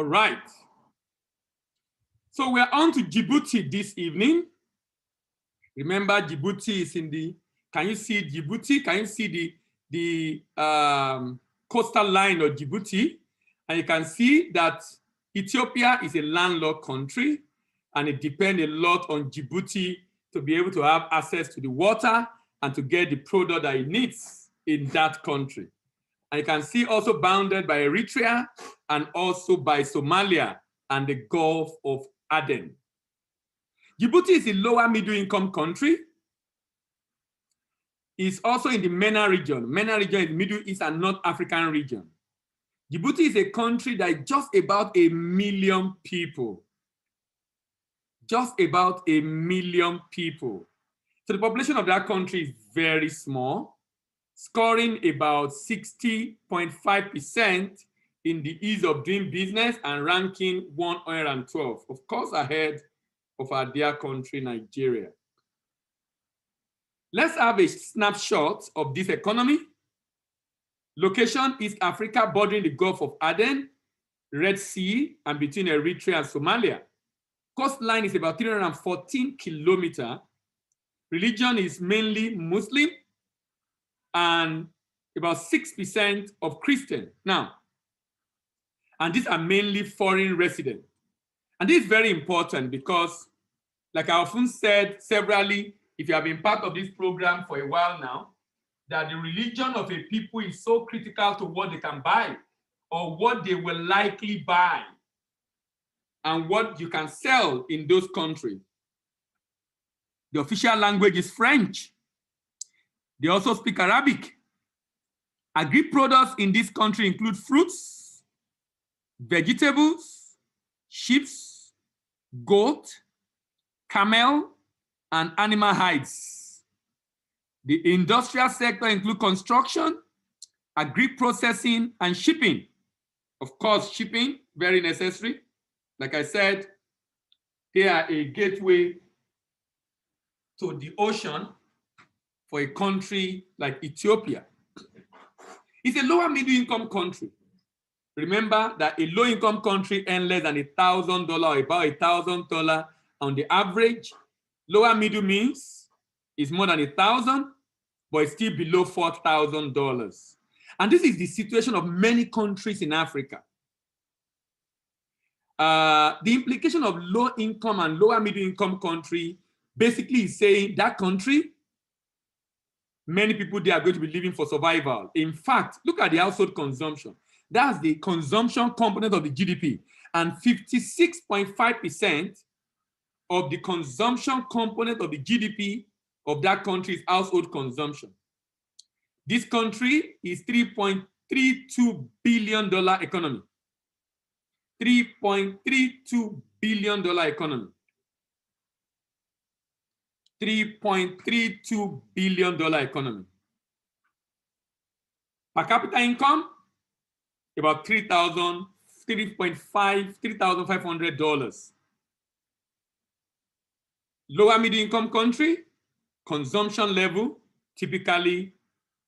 All right. So we're on to Djibouti this evening. Remember, Djibouti is in the, can you see Djibouti? Can you see the coastal line of Djibouti? And you can see that Ethiopia is a landlocked country, and it depends a lot on Djibouti to be able to have access to the water and to get the product that it needs in that country. And you can see also bounded by Eritrea and also by Somalia and the Gulf of Aden. Djibouti is a lower middle income country. It's also in the MENA region. MENA region is Middle East and North African region. Djibouti is a country that is just about 1 million people. Just about 1 million people. So the population of that country is very small, scoring about 60.5% in the ease of doing business and ranking 112, of course, ahead of our dear country, Nigeria. Let's have a snapshot of this economy. Location, East Africa, bordering the Gulf of Aden, Red Sea, and between Eritrea and Somalia. Coastline is about 314 kilometers. Religion is mainly Muslim and about 6% of Christian. Now, and these are mainly foreign residents. And this is very important because, like I often said severally, if you have been part of this program for a while now, that the religion of a people is so critical to what they can buy or what they will likely buy and what you can sell in those countries. The official language is French. They also speak Arabic. Agri products in this country include fruits, vegetables, sheep, goat, camel, and animal hides. The industrial sector includes construction, agri-processing, and shipping. Of course, shipping, very necessary. Like I said, they are a gateway to the ocean for a country like Ethiopia. It's a lower middle income country. Remember that a low income country earns less than $1,000 or about $1,000 on the average. Lower middle means it's more than 1,000, but it's still below $4,000. And this is the situation of many countries in Africa. The implication of low income and lower middle income country basically is saying that country, many people there are going to be living for survival. In fact, look at the household consumption. That's the consumption component of the GDP. And 56.5% of the consumption component of the GDP of that country is household consumption. This country is $3.32 billion economy. $3.32 billion economy. $3.32 billion economy. Per capita income, about $3,500. Lower middle income country, consumption level, typically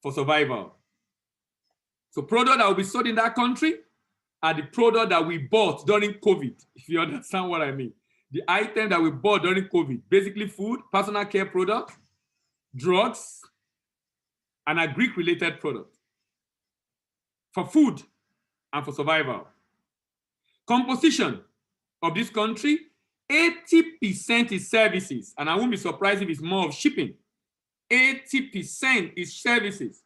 for survival. So products that will be sold in that country are the product that we bought during COVID, if you understand what I mean. The item that we bought during COVID, basically food, personal care products, drugs, and agri-related products for food and for survival. Composition of this country, 80% is services, and I won't be surprised if it's more of shipping. 80% is services.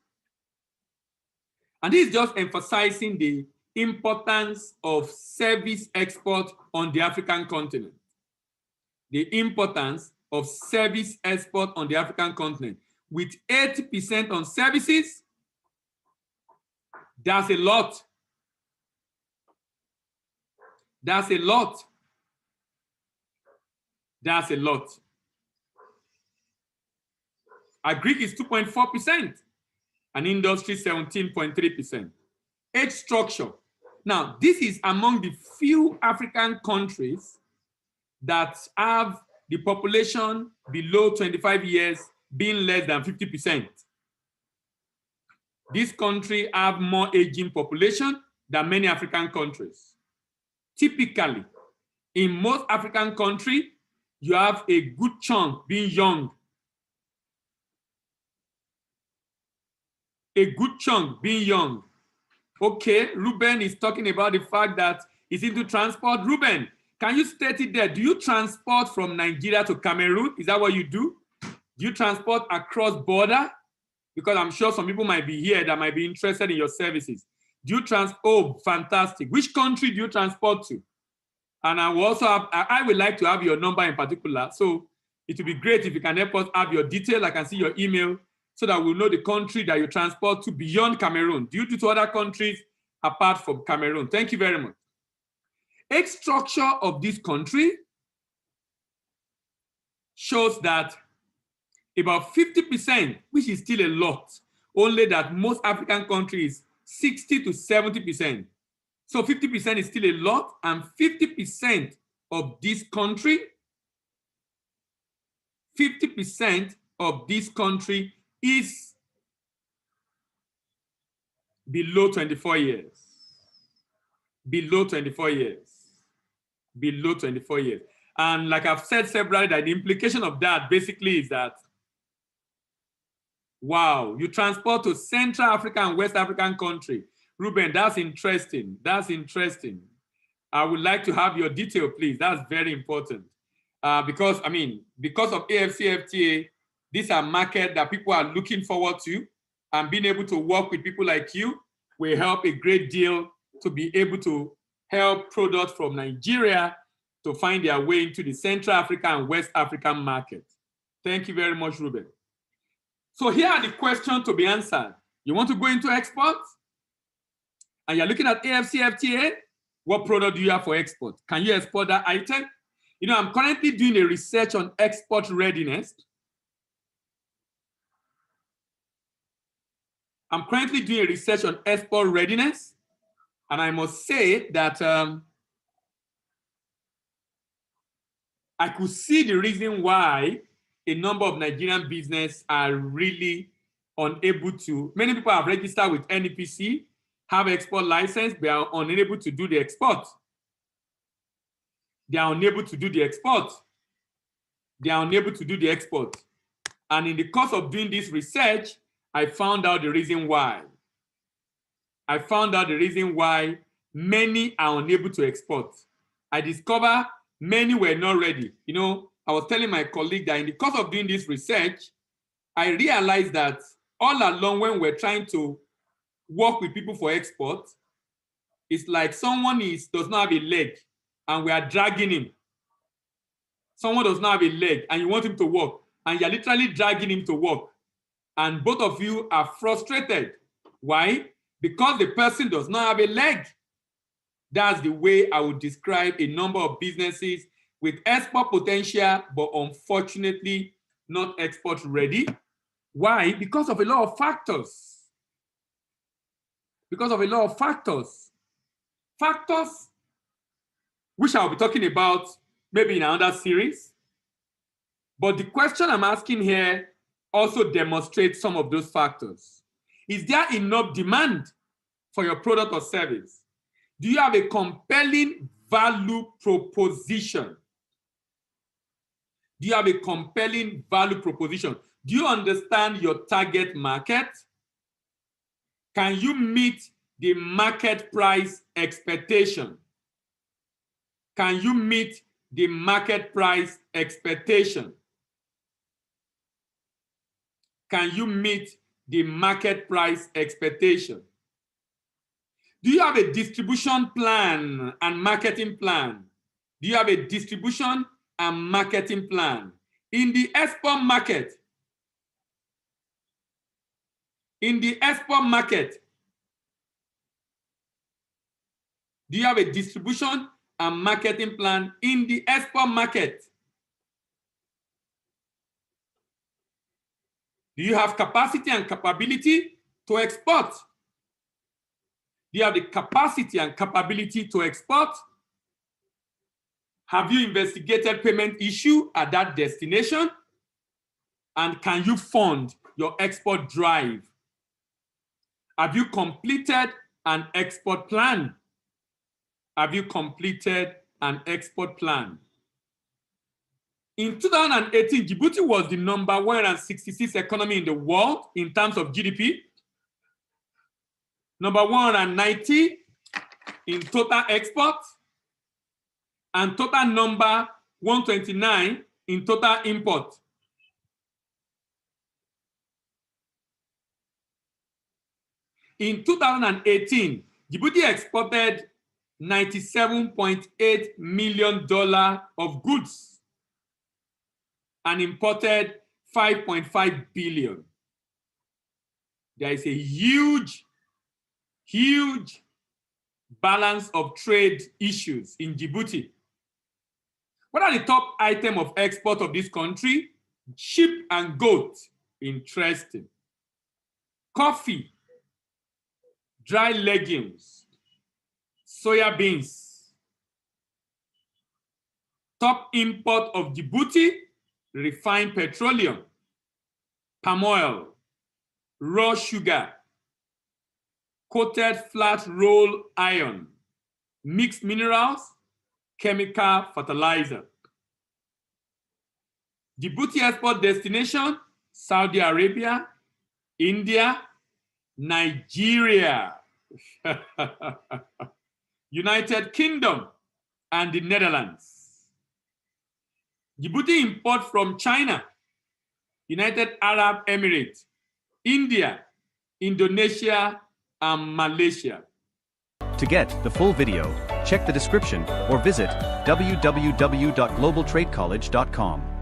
And this is just emphasizing the importance of service export on the African continent. The importance of service export on the African continent. With 80% on services, that's a lot. That's a lot. That's a lot. Agri is 2.4%, and industry 17.3%. Age structure. Now, this is among the few African countries that have the population below 25 years being less than 50%. This country have more aging population than many African countries. typically, in most African countries, you have a good chunk being young. A good chunk being young. Okay, Ruben is talking about the fact that he's into transport. Ruben, can you state it there? Do you transport from Nigeria to Cameroon? Is that what you do? Do you transport across border? Because I'm sure some people might be here that might be interested in your services. Do you transport? Oh, fantastic. Which country do you transport to? And I will also have, I would like to have your number in particular. So it would be great if you can help us have your detail. I can see your email so that we'll know the country that you transport to beyond Cameroon. Do you do to other countries apart from Cameroon? Thank you very much. Age structure of this country shows that about 50%, which is still a lot, only that most African countries, 60 to 70%. So 50% is still a lot, and 50% of this country, 50% of this country is below 24 years. Below 24 years. Below 24 years. And like I've said several, that the implication of that basically is that, wow, you transport to Central African and West African country. Ruben, that's interesting. That's interesting. I would like to have your detail, please. That's very important. Because of AfCFTA, these are markets that people are looking forward to, and being able to work with people like you will help a great deal to be able to help products from Nigeria to find their way into the Central African and West African market. Thank you very much, Ruben. So here are the questions to be answered. You want to go into exports? And you're looking at AfCFTA, what product do you have for export? Can you export that item? You know, I'm currently doing a research on export readiness. I'm currently doing a research on export readiness. And I must say that I could see the reason why a number of Nigerian businesses are really unable to. Many people have registered with NEPC, have export license, but are unable to do the export. They are unable to do the export. They are unable to do the export. And in the course of doing this research, I found out the reason why. I found out the reason why many are unable to export. I discovered many were not ready. You know, I was telling my colleague that in the course of doing this research, I realized that all along when we're trying to work with people for export, it's like someone does not have a leg and we are dragging him. Someone does not have a leg and you want him to walk and you're literally dragging him to walk. And both of you are frustrated. Why? Because the person does not have a leg. That's the way I would describe a number of businesses with export potential, but unfortunately not export ready. Why? Because of a lot of factors. Because of a lot of factors. Factors which I'll be talking about maybe in another series. But the question I'm asking here also demonstrates some of those factors. Is there enough demand for your product or service? Do you have a compelling value proposition? Do you have a compelling value proposition? Do you understand your target market? Can you meet the market price expectation? Can you meet the market price expectation? Can you meet the market price expectation? Do you have a distribution plan and marketing plan? Do you have a distribution and marketing plan? In the export market, do you have a distribution and marketing plan in the export market? Do you have capacity and capability to export? Do you have the capacity and capability to export? Have you investigated payment issue at that destination? And can you fund your export drive? Have you completed an export plan? have you completed an export plan? In 2018, Djibouti was the number 166th economy in the world in terms of GDP, number 190 in total export, and total number 129 in total import. In 2018, Djibouti exported $97.8 million of goods and imported 5.5 billion. There is a huge balance of trade issues in Djibouti. What are the top items of export of this country? Sheep and goat, interesting. Coffee, dry legumes, soya beans. Top import of Djibouti, refined petroleum, palm oil, raw sugar, coated flat roll iron, mixed minerals, chemical fertilizer. Djibouti export destination, Saudi Arabia, India, Nigeria, United Kingdom, and the Netherlands. Djibouti import from China, United Arab Emirates, India, Indonesia, and Malaysia. To get the full video, check the description or visit www.globaltradecollege.com.